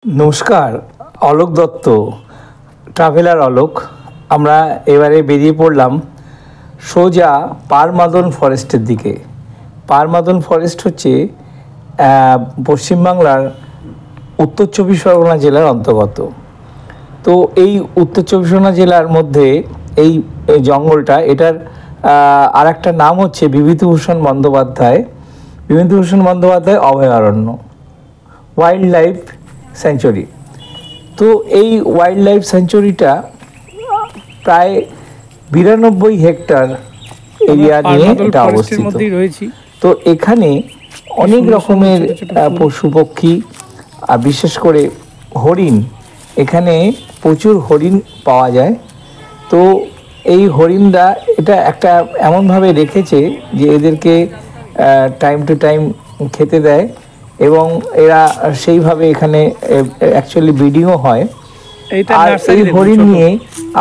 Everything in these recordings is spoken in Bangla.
নমস্কার, অলোক দত্ত, ট্রাভেলার অলোক। আমরা এবারে বেরিয়ে পড়লাম সোজা পারমাদন ফরেস্টের দিকে। পারমাদন ফরেস্ট হচ্ছে পশ্চিমবাংলার উত্তর চব্বিশ পরগনা জেলার অন্তর্গত। তো এই উত্তর চব্বিশ পরগনা জেলার মধ্যে এই জঙ্গলটা, এটার আর একটা নাম হচ্ছে বিভূতিভূষণ বন্দ্যোপাধ্যায় অভয়ারণ্য, ওয়াইল্ড লাইফ স্যাঞ্চুরি। তো এই ওয়াইল্ড লাইফ স্যাঞ্চুরিটা প্রায় 92 হেক্টর এরিয়া নিয়ে এটা অবস্থিত। তো এখানে অনেক রকমের পশু পক্ষী আর বিশেষ করে হরিণ, এখানে প্রচুর হরিণ পাওয়া যায়। তো এই হরিণরা এটা একটা এমনভাবে রেখেছে যে এদেরকে টাইম টু টাইম খেতে দেয় এবং এরা সেইভাবে এখানে অ্যাকচুয়ালি ব্রিডিংও হয়। আর এই হরিণ নিয়ে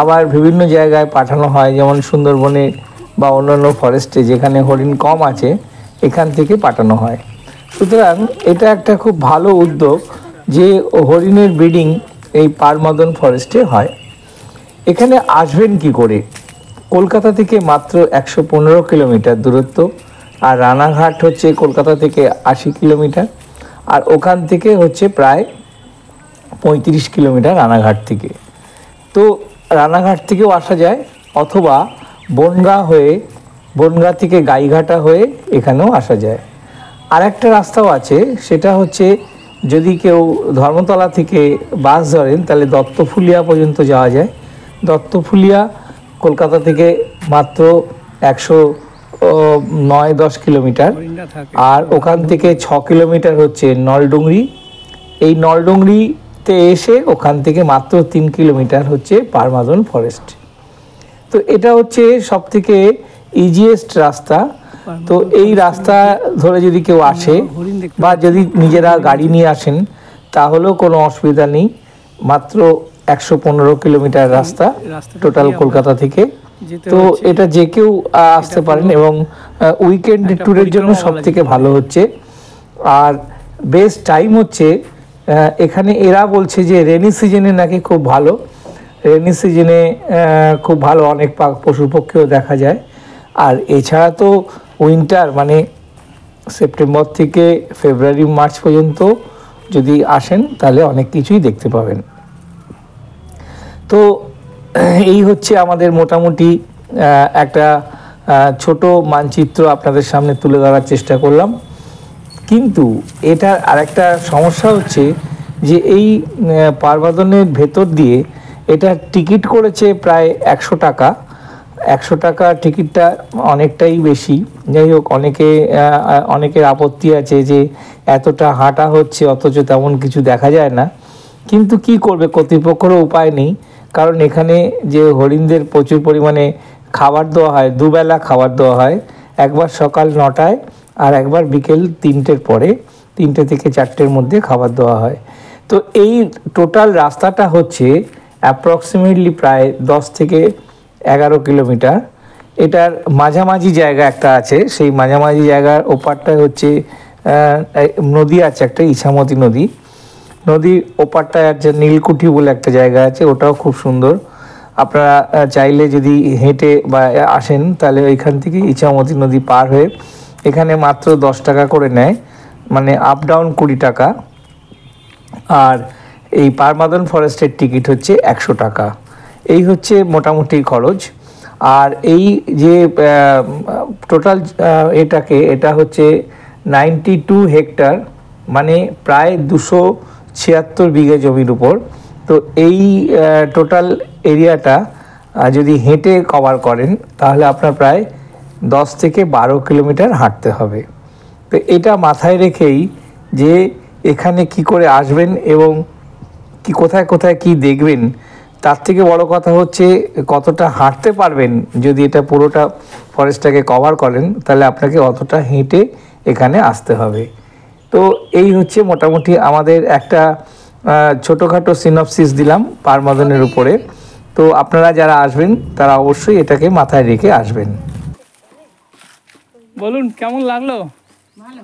আবার বিভিন্ন জায়গায় পাঠানো হয়, যেমন সুন্দরবনে বা অন্যান্য ফরেস্টে যেখানে হরিণ কম আছে এখান থেকে পাঠানো হয়। সুতরাং এটা একটা খুব ভালো উদ্যোগ যে হরিণের ব্রিডিং এই পারমাদন ফরেস্টে হয়। এখানে আসবেন কি করে? কলকাতা থেকে মাত্র 115 কিলোমিটার দূরত্ব, আর রানাঘাট হচ্ছে কলকাতা থেকে 80 কিলোমিটার, আর ওখান থেকে হচ্ছে প্রায় 35 কিলোমিটার রানাঘাট থেকে। তো রানাঘাট থেকেও আসা যায়, অথবা বনগাঁ থেকে গাইঘাটা হয়ে এখানেও আসা যায়। আর একটা রাস্তাও আছে, সেটা হচ্ছে যদি কেউ ধর্মতলা থেকে বাস ধরেন তাহলে দত্তফুলিয়া পর্যন্ত যাওয়া যায়। দত্তফুলিয়া কলকাতা থেকে মাত্র 109-10 কিলোমিটার, আর ওখান থেকে 6 কিলোমিটার হচ্ছে নলডুংরি। এই নলডুংরিতে এসে ওখান থেকে মাত্র 3 কিলোমিটার হচ্ছে পারমাদন ফরেস্ট। তো এটা হচ্ছে সব থেকে ইজিয়েস্ট রাস্তা। তো এই রাস্তা ধরে যদি কেউ আসে বা যদি নিজেরা গাড়ি নিয়ে আসেন তাহলেও কোনো অসুবিধা নেই। মাত্র 115 কিলোমিটার রাস্তা টোটাল কলকাতা থেকে। তো এটা যে কেউ আসতে পারেন এবং উইকেন্ড ট্যুরের জন্য সব থেকে ভালো হচ্ছে। আর বেস্ট টাইম হচ্ছে এখানে এরা বলছে যে রেনি সিজনে নাকি খুব ভালো, রেনি সিজনে খুব ভালো, অনেক পশু পক্ষীও দেখা যায়। আর এছাড়া তো উইন্টার মানে সেপ্টেম্বর থেকে ফেব্রুয়ারি মার্চ পর্যন্ত যদি আসেন তাহলে অনেক কিছুই দেখতে পাবেন। তো এই হচ্ছে আমাদের মোটামুটি একটা ছোট মানচিত্র আপনাদের সামনে তুলে ধরার চেষ্টা করলাম। কিন্তু এটার আরেকটা সমস্যা হচ্ছে যে এই পারমাদনের ভেতর দিয়ে এটা টিকিট করেছে প্রায় 100 টাকা। 100 টাকা টিকিটটা অনেকটাই বেশি। যাই হোক, অনেকের আপত্তি আছে যে এতটা হাঁটা হচ্ছে অথচ তেমন কিছু দেখা যায় না। কিন্তু কি করবে, কর্তৃপক্ষেরও উপায় নেই, কারণ এখানে যে হরিণদের প্রচুর পরিমাণে খাবার দেওয়া হয়, দুবেলা খাবার দেওয়া হয়, একবার সকাল 9টায় আর একবার বিকেল 3টের পরে, 3টে থেকে 4টের মধ্যে খাবার দেওয়া হয়। তো এই টোটাল রাস্তাটা হচ্ছে অ্যাপ্রক্সিমেটলি প্রায় 10 থেকে 11 কিলোমিটার। এটার মাঝামাঝি জায়গা একটা আছে, সেই মাঝামাঝি জায়গার ওপারটায় হচ্ছে নদী আছে, একটা ইছামতি নদীর ওপারটায় আছে নীলকুঠি বলে একটা জায়গা আছে, ওটাও খুব সুন্দর। আপনারা চাইলে যদি হেঁটে বা আসেন তাহলে ওইখান থেকে ইছামতি নদী পার হয়ে এখানে মাত্র 10 টাকা করে নেয়, মানে আপ ডাউন 20 টাকা। আর এই পারমাদন ফরেস্টের টিকিট হচ্ছে 100 টাকা। এই হচ্ছে মোটামুটি খরচ। আর এই যে টোটাল এটা হচ্ছে 92 হেক্টর, মানে প্রায় 276 বিঘে জমির উপর। তো এই টোটাল এরিয়াটা যদি হেঁটে কভার করেন তাহলে আপনার প্রায় 10 থেকে 12 কিলোমিটার হাঁটতে হবে। তো এটা মাথায় রেখেই যে এখানে কি করে আসবেন এবং কোথায় কোথায় কি দেখবেন, তার থেকে বড় কথা হচ্ছে কতটা হাঁটতে পারবেন। যদি এটা পুরোটা ফরেস্টটাকে কভার করেন তাহলে আপনাকে অতটা হেঁটে এখানে আসতে হবে। তো এই হচ্ছে মোটামুটি আমাদের একটা ছোটোখাটো সিনপসিস দিলাম পারমাদনের উপরে। তো আপনারা যারা আসবেন তারা অবশ্যই এটাকে মাথায় রেখে আসবেন। বলুন কেমন লাগলো? ভালো,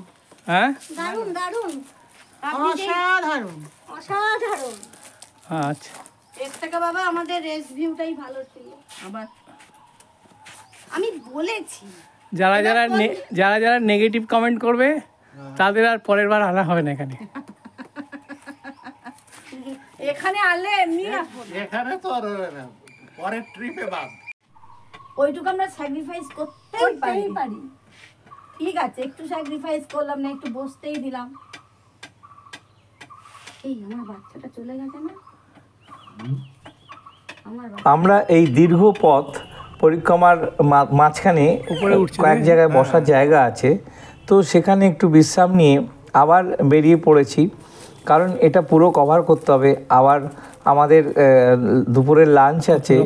হ্যাঁ, দারুণ দারুণ, অসাধারণ। অসাধারণ। আচ্ছা, এর থেকে বাবা আমাদের রেস্ট ভিউটাই ভালো ছিল। আবার আমি বলেছি যারা যারা নেগেটিভ কমেন্ট করবে তাদের আর পরের বার আনা হবে না এখানে। এখানে আনলে এমনি আসবো না। এখানে তো আর হবে না, পরের ট্রিপে বাদ। ওইটুকু আমরা স্যাক্রিফাইস করতেই পারি। ঠিক আছে, একটু স্যাক্রিফাইস করলাম না, একটু বসতেই দিলাম। এই আমার বাচ্চাটা চলে গেছে না। আমরা এই দীর্ঘ পথ পরিক্রমার মাঝখানে কয়েক জায়গায় বসার জায়গা আছে, তো সেখানে একটু বিশ্রাম নিয়ে আবার বেরিয়ে পড়েছি, কারণ এটা পুরো কভার করতে হবে। আবার আমাদের দুপুরের লাঞ্চ আছে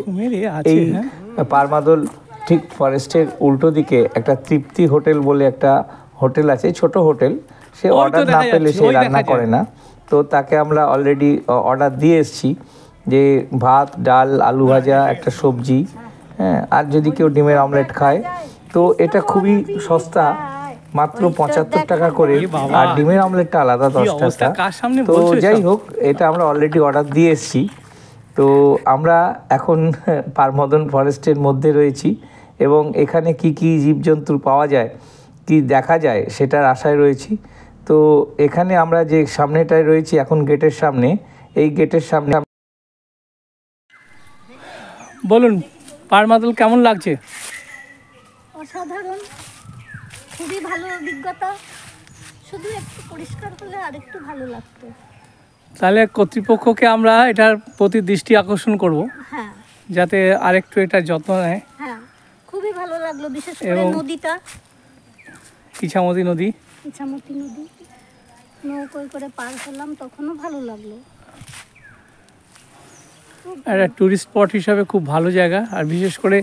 এই পারমাদল ঠিক ফরেস্টের উল্টো দিকে একটা তৃপ্তি হোটেল বলে একটা হোটেল আছে, ছোট হোটেল। সে অর্ডার না পেলে সে রান্না করে না, তো তাকে আমরা অলরেডি অর্ডার দিয়ে এসেছি যে ভাত, ডাল, আলু ভাজা, একটা সবজি, হ্যাঁ, আর যদি কেউ ডিমের অমলেট খায়। তো এটা খুবই সস্তা, মাত্র 75 টাকা করে, আর ডিমের অমলেটটা আলাদা 10 টাকা। তো যাই হোক, এটা আমরা অলরেডি অর্ডার দিয়ে এসেছি। তো আমরা এখন পারমদন ফরেস্টের মধ্যে রয়েছি এবং এখানে কি কি জীবজন্তু পাওয়া যায়, কি দেখা যায় সেটার আশায় রয়েছি। তো এখানে আমরা যে সামনেটায় রয়েছি এখন গেটের সামনে, এই গেটের সামনে বলুন পারমাদল কেমন লাগছে? অসাধারণ, খুবই ভালো অভিজ্ঞতা। শুধু একটু পরিষ্কার হলে আরেকটু ভালো লাগতো। তাহলে কর্তৃপক্ষকে আমরা এটার প্রতি দৃষ্টি আকর্ষণ করব, হ্যাঁ, যাতে আরেকটু এটা যত্ন নেয়। হ্যাঁ, খুবই ভালো লাগলো, বিশেষ করে নদীটা, ইছামতি নদী, ইছামতি নদী নৌকোয় করে পার হলাম, তখনও ভালো লাগলো। একটা ট্যুরিস্ট স্পট হিসাবে খুব ভালো জায়গা, আর বিশেষ করে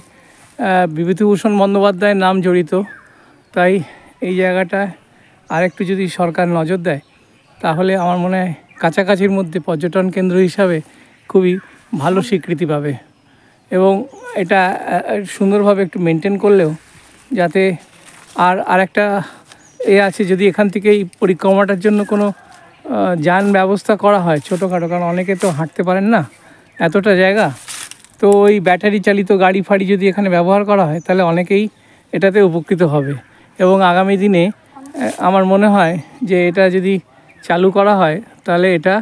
বিভূতিভূষণ বন্দ্যোপাধ্যায়ের নাম জড়িত, তাই এই জায়গাটা আরেকটু যদি সরকার নজর দেয় তাহলে আমার মনে হয় কাছাকাছির মধ্যে পর্যটন কেন্দ্র হিসাবে খুবই ভালো স্বীকৃতি পাবে। এবং এটা সুন্দরভাবে একটু মেনটেন করলেও যাতে আরেকটা আছে, যদি এখান থেকে এই পরিক্রমাটার জন্য কোনো যান ব্যবস্থা করা হয় ছোটোখাটো, কারণ অনেকে তো হাঁটতে পারেন না এতটা জায়গা, তো ওই ব্যাটারি চালিত গাড়ি ফাড়ি যদি এখানে ব্যবহার করা হয় তাহলে অনেকেই এটাতে উপকৃত হবে। এবং আগামী দিনে আমার মনে হয় যে এটা যদি চালু করা হয় তাহলে এটা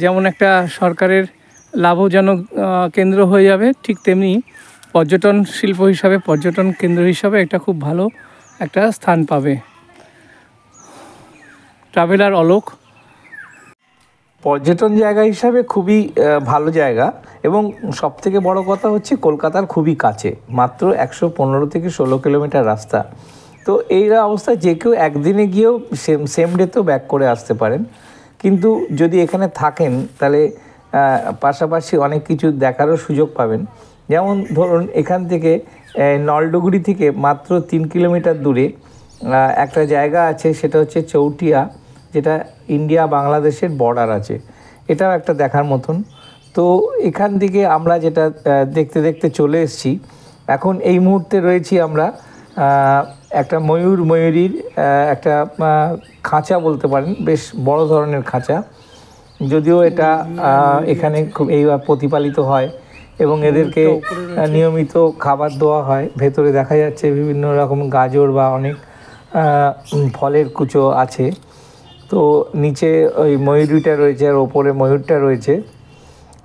যেমন একটা সরকারের লাভজনক কেন্দ্র হয়ে যাবে, ঠিক তেমনি পর্যটন শিল্প হিসাবে, পর্যটন কেন্দ্র হিসাবে এটা খুব ভালো একটা স্থান পাবে। ট্রাভেলার অলোক পর্যটন জায়গা হিসাবে খুবই ভালো জায়গা, এবং সবথেকে বড় কথা হচ্ছে কলকাতার খুবই কাছে, মাত্র 115 থেকে 16 কিলোমিটার রাস্তা। তো এই অবস্থায় যে কেউ একদিনে গিয়েও সেম ডেতেও ব্যাক করে আসতে পারেন, কিন্তু যদি এখানে থাকেন তাহলে পাশাপাশি অনেক কিছু দেখারও সুযোগ পাবেন। যেমন ধরুন এখান থেকে নলডুগুরি থেকে মাত্র 3 কিলোমিটার দূরে একটা জায়গা আছে, সেটা হচ্ছে চৌটিয়া, যেটা ইন্ডিয়া বাংলাদেশের বর্ডার আছে, এটাও একটা দেখার মতন। তো এখান থেকে আমরা যেটা দেখতে দেখতে চলে এসেছি, এখন এই মুহূর্তে রয়েছি আমরা একটা ময়ূরীর একটা খাঁচা বলতে পারেন, বেশ বড় ধরনের খাঁচা, যদিও এটা এখানে খুব এইভাবে প্রতিপালিত হয় এবং এদেরকে নিয়মিত খাবার দেওয়া হয়। ভেতরে দেখা যাচ্ছে বিভিন্ন রকম গাজর বা অনেক ফলের কুচো আছে। তো নিচে ওই ময়ূরীটা রয়েছে আর ওপরে ময়ূরটা রয়েছে।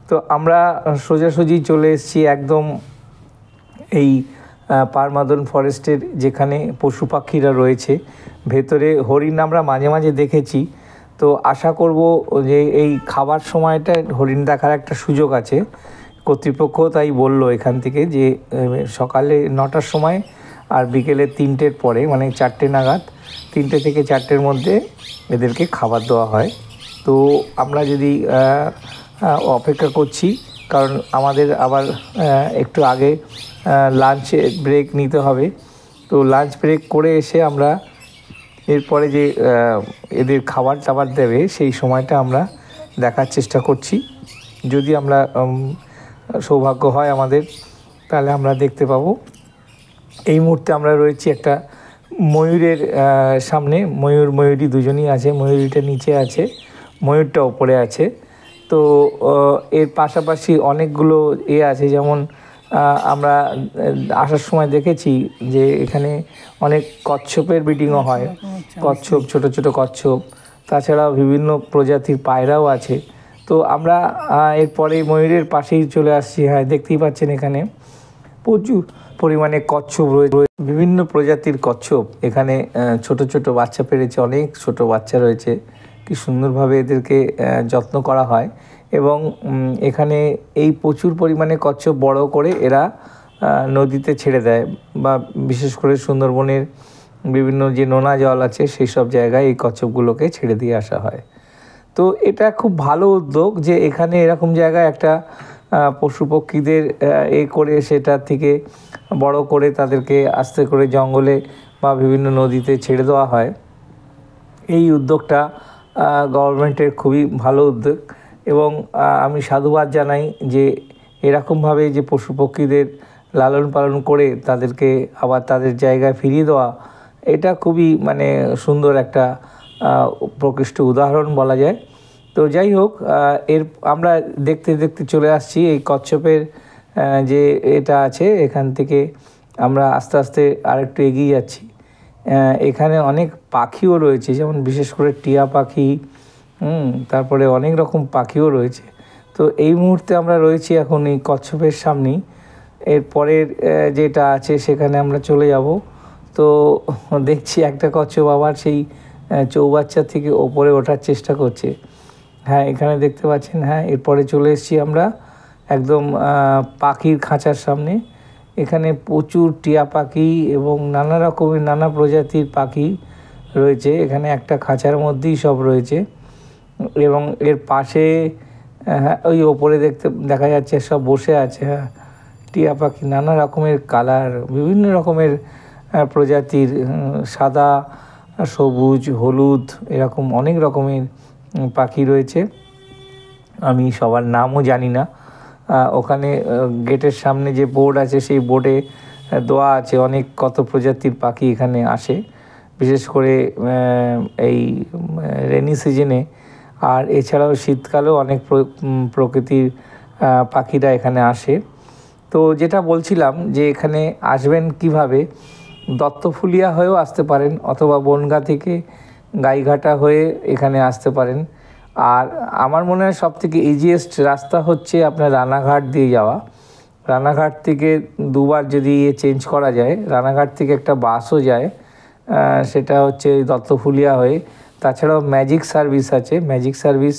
তো আমরা সোজাসুজি চলে এসেছি একদম এই পারমাদন ফরেস্টের যেখানে পশু পাখিরা রয়েছে। ভেতরে হরিণ আমরা মাঝে মাঝে দেখেছি, তো আশা করব যে এই খাবার সময়টা হরিণ দেখার একটা সুযোগ আছে। কর্তৃপক্ষ তাই বললো এখান থেকে যে সকালে 9টার সময় আর বিকেলে 3টের পরে, মানে 4টে নাগাদ, 3টে থেকে 4টের মধ্যে এদেরকে খাবার দেওয়া হয়। তো আমরা যদি অপেক্ষা করছি, কারণ আমাদের আবার একটু আগে লাঞ্চ ব্রেক নিতে হবে। তো লাঞ্চ ব্রেক করে এসে আমরা এরপরে যে এদের খাবার টাবার দেবে সেই সময়টা আমরা দেখার চেষ্টা করছি। যদি আমরা সৌভাগ্য হয় আমাদের, তাহলে আমরা দেখতে পাবো। এই মুহূর্তে আমরা রয়েছি একটা ময়ূরের সামনে, ময়ূরী দুজনই আছে, ময়ূরীটা নিচে আছে, ময়ূরটা ওপরে আছে। তো এর পাশাপাশি অনেকগুলো আছে, যেমন আমরা আসার সময় দেখেছি যে এখানে অনেক কচ্ছপের ব্রিডিংও হয়, কচ্ছপ, ছোট ছোট কচ্ছপ, তাছাড়াও বিভিন্ন প্রজাতির পায়রাও আছে। তো আমরা এরপরে ময়ূরের পাশেই চলে আসছি। হ্যাঁ, দেখতেই পাচ্ছেন এখানে প্রচুর পরিমাণে কচ্ছপ রয়েছে, বিভিন্ন প্রজাতির কচ্ছপ। এখানে ছোট ছোট বাচ্চা পেরেছে, অনেক ছোট বাচ্চা রয়েছে, কি সুন্দরভাবে এদেরকে যত্ন করা হয়। এবং এখানে এই প্রচুর পরিমাণে কচ্ছপ বড় করে এরা নদীতে ছেড়ে দেয়, বা বিশেষ করে সুন্দরবনের বিভিন্ন যে নোনা জল আছে সেই সব জায়গায় এই কচ্ছপগুলোকে ছেড়ে দিয়ে আসা হয়। তো এটা খুব ভালো উদ্যোগ যে এখানে এরকম জায়গায় একটা পশু পক্ষীদের করে সেটা থেকে বড় করে তাদেরকে আস্তে করে জঙ্গলে বা বিভিন্ন নদীতে ছেড়ে দেওয়া হয়। এই উদ্যোগটা গভর্নমেন্টের খুবই ভালো উদ্যোগ, এবং আমি সাধুবাদ জানাই যে এরকমভাবে যে পশু পক্ষীদের লালন পালন করে তাদেরকে আবার তাদের জায়গায় ফিরিয়ে দেওয়া, এটা খুবই মানে সুন্দর একটা প্রকৃষ্ট উদাহরণ বলা যায়। তো যাই হোক, আমরা দেখতে দেখতে চলে আসছি এই কচ্ছপের যে এটা আছে, এখান থেকে আমরা আস্তে আস্তে আরেকটু এগিয়ে যাচ্ছি। এখানে অনেক পাখিও রয়েছে, যেমন বিশেষ করে টিয়া পাখি, তারপরে অনেক রকম পাখিও রয়েছে। তো এই মুহূর্তে আমরা রয়েছি এখন এই কচ্ছপের সামনেই। এরপরের যেটা আছে সেখানে আমরা চলে যাব। তো দেখছি একটা কচ্ছপ আবার সেই চৌবাচ্চা থেকে ওপরে ওঠার চেষ্টা করছে। হ্যাঁ, এখানে দেখতে পাচ্ছেন। হ্যাঁ, এরপরে চলে এসেছি আমরা একদম পাখির খাঁচার সামনে। এখানে প্রচুর টিয়া পাখি এবং নানা রকমের নানা প্রজাতির পাখি রয়েছে। এখানে একটা খাঁচার মধ্যেই সব রয়েছে, এবং এর পাশে ওই ওপরে দেখা যাচ্ছে সব বসে আছে। হ্যাঁ, টিয়া পাখি নানা রকমের কালার, বিভিন্ন রকমের প্রজাতির, সাদা, সবুজ, হলুদ, এরকম অনেক রকমের পাখি রয়েছে। আমি সবার নামও জানি না। ওখানে গেটের সামনে যে বোর্ড আছে সেই বোর্ডে দেওয়া আছে অনেক কত প্রজাতির পাখি এখানে আসে, বিশেষ করে এই রেনি সিজনে। আর এছাড়াও শীতকালেও অনেক প্রকৃতির পাখিরা এখানে আসে। তো যেটা বলছিলাম যে এখানে আসবেন কিভাবে, দত্তফুলিয়া হয়েও আসতে পারেন, অথবা বনগাঁ থেকে গাইঘাটা হয়ে এখানে আসতে পারেন। আর আমার মনে হয় সবথেকে ইজিয়েস্ট রাস্তা হচ্ছে আপনার রানাঘাট দিয়ে যাওয়া। রানাঘাট থেকে দুবার যদি চেঞ্জ করা যায়, রানাঘাট থেকে একটা বাসও যায়, সেটা হচ্ছে দত্তফুলিয়া হয়ে। তাছাড়াও ম্যাজিক সার্ভিস আছে, ম্যাজিক সার্ভিস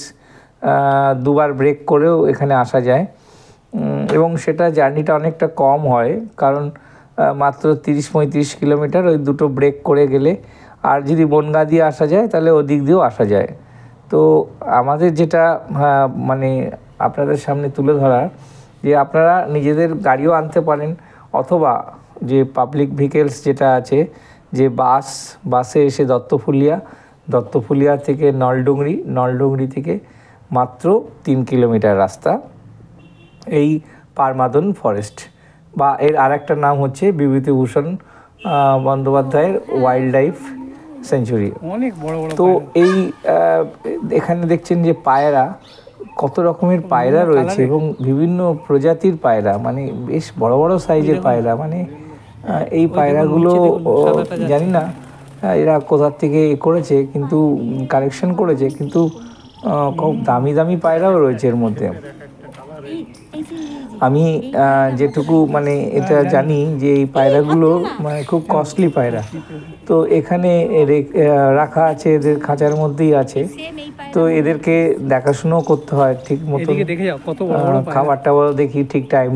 দুবার ব্রেক করেও এখানে আসা যায়, এবং সেটা জার্নিটা অনেকটা কম হয়, কারণ মাত্র 30-35 কিলোমিটার ওই দুটো ব্রেক করে গেলে। আর যদি বনগাঁ দিয়ে আসা যায় তাহলে ওদিক দিয়েও আসা যায়। তো আমাদের যেটা মানে আপনাদের সামনে তুলে ধরার, যে আপনারা নিজেদের গাড়িও আনতে পারেন, অথবা যে পাবলিক ভেহিকেলস যেটা আছে, যে বাসে এসে দত্তফুলিয়া থেকে নলডুংরি থেকে মাত্র 3 কিলোমিটার রাস্তা এই পারমাদন ফরেস্ট, বা এর আরেকটা নাম হচ্ছে বিভূতিভূষণ বন্দ্যোপাধ্যায়ের ওয়াইল্ড লাইফ সেঞ্চুরি। অনেক বড় বড়। তো এই এখানে দেখছেন যে পায়রা, কত রকমের পায়রা রয়েছে, এবং বিভিন্ন প্রজাতির পায়রা, মানে বেশ বড় বড় সাইজের পায়রা। মানে এই পায়রাগুলো জানি না এরা কোথার থেকে করেছে, কিন্তু কালেকশন করেছে, কিন্তু খুব দামি দামি পায়রাও রয়েছে এর মধ্যে। আমি যেটুকু মানে এটা জানি যে এই পায়রাগুলো মানে খুব কস্টলি পায়রা। তো এখানে রাখা আছে, এদের খাঁচার মধ্যেই আছে। তো এদেরকে দেখাশুনো করতে হয় ঠিক মতো, খাবার টাবার দেখি ঠিক টাইম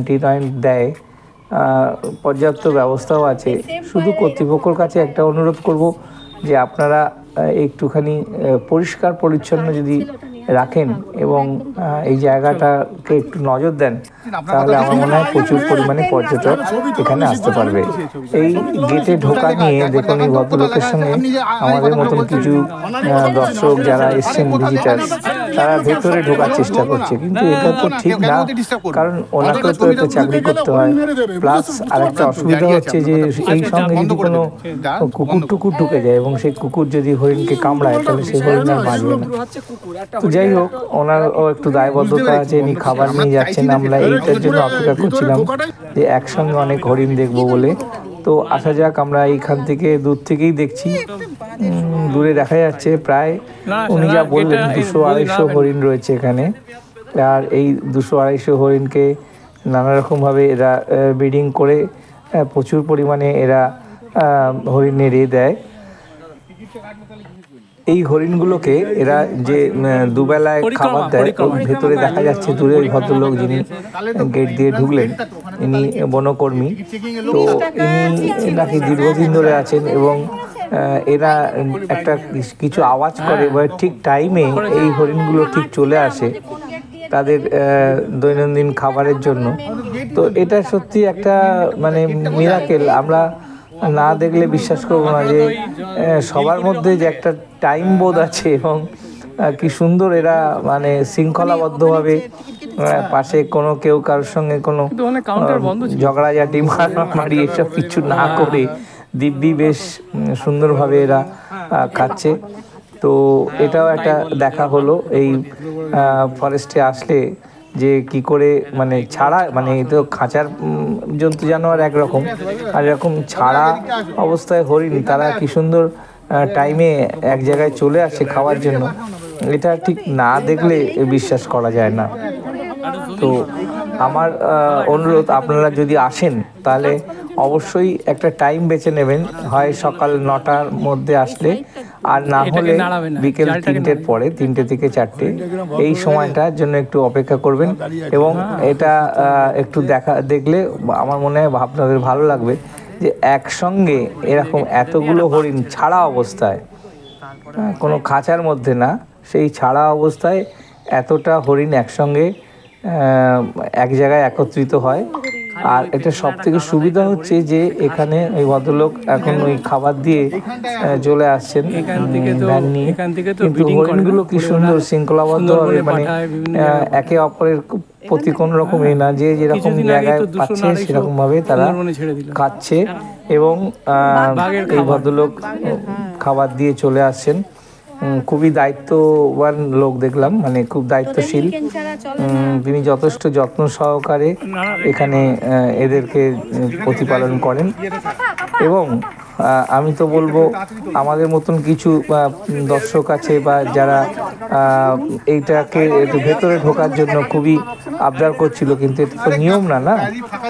দেয়, পর্যাপ্ত ব্যবস্থাও আছে। শুধু কর্তৃপক্ষের কাছে একটা অনুরোধ করব যে আপনারা একটুখানি পরিষ্কার পরিচ্ছন্ন যদি রাখেন এবং এই জায়গাটাকে একটু নজর দেন, তাহলে আমার মনে হয় প্রচুর পরিমাণে পর্যটক এখানে আসতে পারবে। এই গেটে ঢোকা নিয়ে দেখুন, এই ভদ্রলোকের সঙ্গে আমাদের মতন কিছু দর্শক যারা এসছেন, ভিজিটার্স, তারা ভেতরে ঢোকার চেষ্টা করছে, কিন্তু এটা তো ঠিক না, কারণ ওনাকে তো একটা চাকরি করতে হয়। প্লাস আরেকটা অসুবিধা হচ্ছে যে এই সঙ্গে যদি কোনো কুকুর টুকুর ঢুকে যায় এবং সেই কুকুর যদি হরিণকে কামড়ায়, তাহলে সেই হরিণ আর বাঁচবে না। তো যাই হোক, ওনারও একটু দায়বদ্ধতা আছে, ইনি খাবার নিয়ে যাচ্ছেন। আমরা এইটার জন্য অপেক্ষা করছিলাম যে একসঙ্গে অনেক হরিণ দেখবো বলে। তো আসা যাক, আমরা এইখান থেকে দূর থেকেই দেখছি, দূরে দেখা যাচ্ছে প্রায় উনি যা বললেন 200-250 হরিণ রয়েছে এখানে। আর এই 200-250 হরিণকে নানা রকমভাবে এরা ব্রিডিং করে প্রচুর পরিমাণে এরা হরিণের দেয়। এই হরিণগুলোকে এরা যে দুবেলায় খাবার দেয়, ভেতরে দেখা যাচ্ছে দূরে ওই ভদ্রলোক যিনি গেট দিয়ে ঢুকলেন, ইনি বনকর্মী। তো ইনি নাকি দীর্ঘদিন ধরে আছেন এবং এরা একটা কিছু আওয়াজ করে বা ঠিক টাইমে এই হরিণগুলো ঠিক চলে আসে তাদের দৈনন্দিন খাবারের জন্য। তো এটা সত্যি একটা মানে মিরাকেল। আমরা না দেখলে বিশ্বাস করবো না যে সবার মধ্যে যে একটা টাইম বোধ আছে এবং কি সুন্দর এরা মানে শৃঙ্খলাবদ্ধভাবে পাশে কোনো কেউ কারোর সঙ্গে কোনো ঝগড়াঝাটি মারামারি এসব কিছু না করে দিব্যি বেশ সুন্দরভাবে এরা খাচ্ছে। তো এটাও একটা দেখা হলো এই ফরেস্টে আসলে, যে কি করে মানে ছাড়া, মানে এই তো খাঁচার জন্তু জানোয়ার একরকম, আর এরকম ছাড়া অবস্থায় হরিণ তারা কি সুন্দর টাইমে এক জায়গায় চলে আসে খাওয়ার জন্য। এটা ঠিক না দেখলে বিশ্বাস করা যায় না। তো আমার অনুরোধ, আপনারা যদি আসেন তাহলে অবশ্যই একটা টাইম বেছে নেবেন, হয় সকাল 9টার মধ্যে আসলে, আর না হলে বিকেল 3টের পরে, 3টে থেকে 4টে, এই সময়টার জন্য একটু অপেক্ষা করবেন। এবং এটা একটু দেখলে আমার মনে হয় আপনাদের ভালো লাগবে যে একসঙ্গে এরকম এতগুলো হরিণ ছাড়া অবস্থায়, কোনো খাঁচার মধ্যে না, সেই ছাড়া অবস্থায় এতটা হরিণ একসঙ্গে এক জায়গায় একত্রিত হয়। আর এটা সব থেকে সুবিধা হচ্ছে যে এখানে ওই ভদ্রলোক এখন ওই খাবার দিয়ে চলে আসছেন ভ্যান নিয়ে, কিন্তু হরিণগুলো কি সুন্দর শৃঙ্খলাবদ্ধভাবে মানে একে অপরের প্রতি কোনো রকমই না, যে যেরকম জায়গায় পাচ্ছে সেরকমভাবে তারা খাচ্ছে। এবং এই ভদ্রলোক খাবার দিয়ে চলে আসছেন। খুবই দায়িত্ববান লোক দেখলাম, মানে খুব দায়িত্বশীল। তিনি যথেষ্ট যত্ন সহকারে এখানে এদেরকে প্রতিপালন করেন। এবং আমি তো বলবো আমাদের মতন কিছু দর্শক আছে বা যারা এইটাকে একটু ভেতরে ঢোকার জন্য খুবই আবদার করছিল, কিন্তু এটা তো নিয়ম না, না,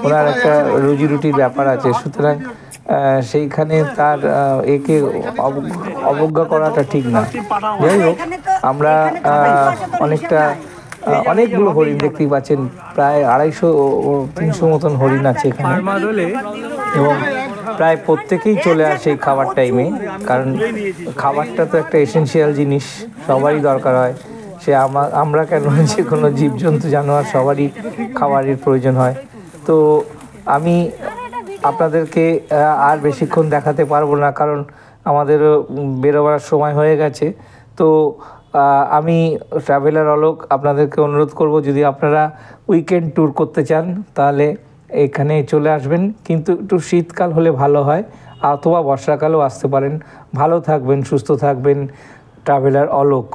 ওনার একটা রুজি রুটির ব্যাপার আছে। সুতরাং সেইখানে তার একে অবজ্ঞা করাটা ঠিক না। যাই হোক, আমরা অনেকগুলো হরিণ দেখতেই পাচ্ছেন, প্রায় 250-300 মতন হরিণ আছে এখানে। এবং প্রায় প্রত্যেকেই চলে আসে এই খাবার টাইমে, কারণ খাবারটা তো একটা এসেনশিয়াল জিনিস, সবারই দরকার হয়। সে আমরা কেন, যে কোনো জীবজন্তু জানোয়ার সবারই খাবারের প্রয়োজন হয়। তো আমি আপনাদেরকে আর বেশিক্ষণ দেখাতে পারবো না, কারণ আমাদেরও বেরোবার সময় হয়ে গেছে। তো আমি ট্রাভেলার অলোক আপনাদেরকে অনুরোধ করব, যদি আপনারা উইকেন্ড ট্যুর করতে চান তাহলে এখানে চলে আসবেন, কিন্তু একটু শীতকাল হলে ভালো হয়, অথবা বর্ষাকালেও আসতে পারেন। ভালো থাকবেন, সুস্থ থাকবেন। ট্রাভেলার অলোক।